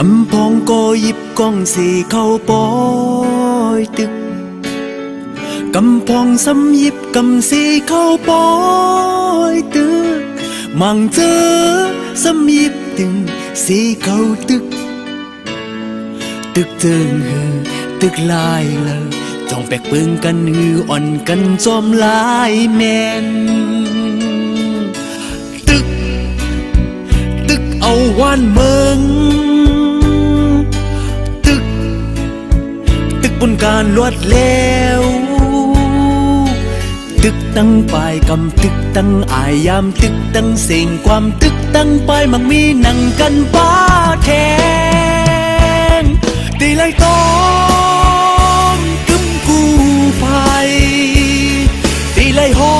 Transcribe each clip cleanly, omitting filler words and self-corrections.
กำพองก็หยิบกล้องสีเข้าปอยตึกกำพองซ้ำหยิบกำสีเข้าปอยตึกมังเจอซ้ำหยิบตึงสีเข้าตึกตึกเจิงเฮอตึกลายเลยจ้องแปกเปิงกันหืออ่อนกันจอมลายแมนตึกตึกเอาวานเมืองตึกบนการลวดแล้วตึกตั้งปลายกำตึกตั้งอายยามตึกตั้งเสียงความตึกตั้งปลายมักมีนั่งกันป้าแทงตีไล่ต้อมกึมกูภัยตีไล่หอ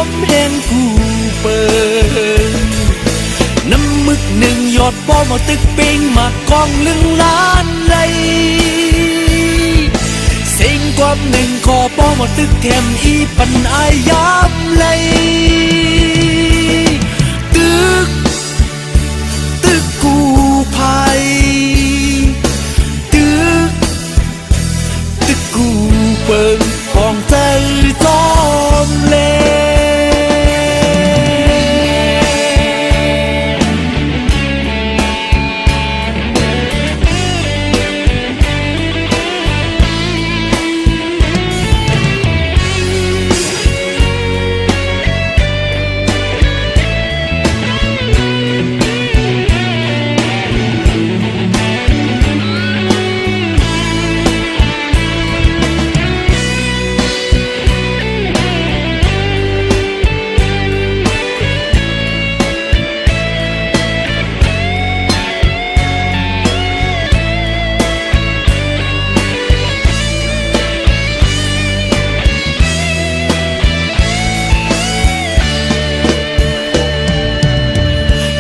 มแห้งกูเปิดน้ำมึกหนึ่งหยอดป้อมาตึกปิงมากองลึงล้านเลยเสียงความหนึ่งขอป้อมาตึกแถมอีปันอายยามเลยตึกกูภัยตึกกูเปิงของใจจอมเล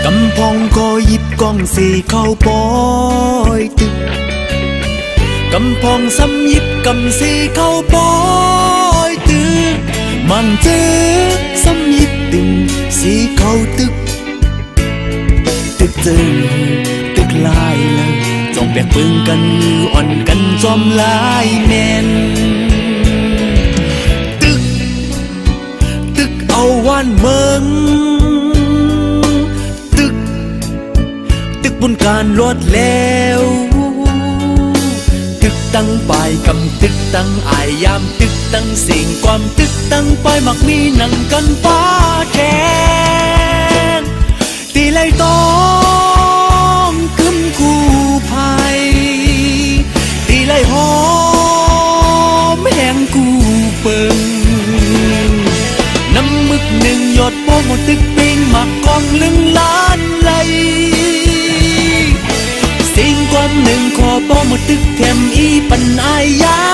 กำพองก็หยิบกล้องสีเข้าปอยตึกกำพองซ้ำหยิบกำสีเข้าปอยตึกมังเจอซ้ำหยิบตึงสีเข้าตึกตึกเจอตึกลายเลยจ้องแบกเปิงกันอ่อนกันจอมลายแมนตึกเอาวานเมืองตึกบนการลวดแล้วตึกตั้งปลายกำตึกตั้งอายยามตึกตั้งเสียงความตึกตั้งปลายมักมีนั่งกันป้าแทงตีไล่ต้อมกึมกูภัยตีไล่หอมแห้งกูเปิงน้ำมึกหนึ่งหยดโป้งตึกปิงมักกองลึงล้านไหลสิ่งความหนึ่งขอป้อมาตึกแถมอีปันอายยา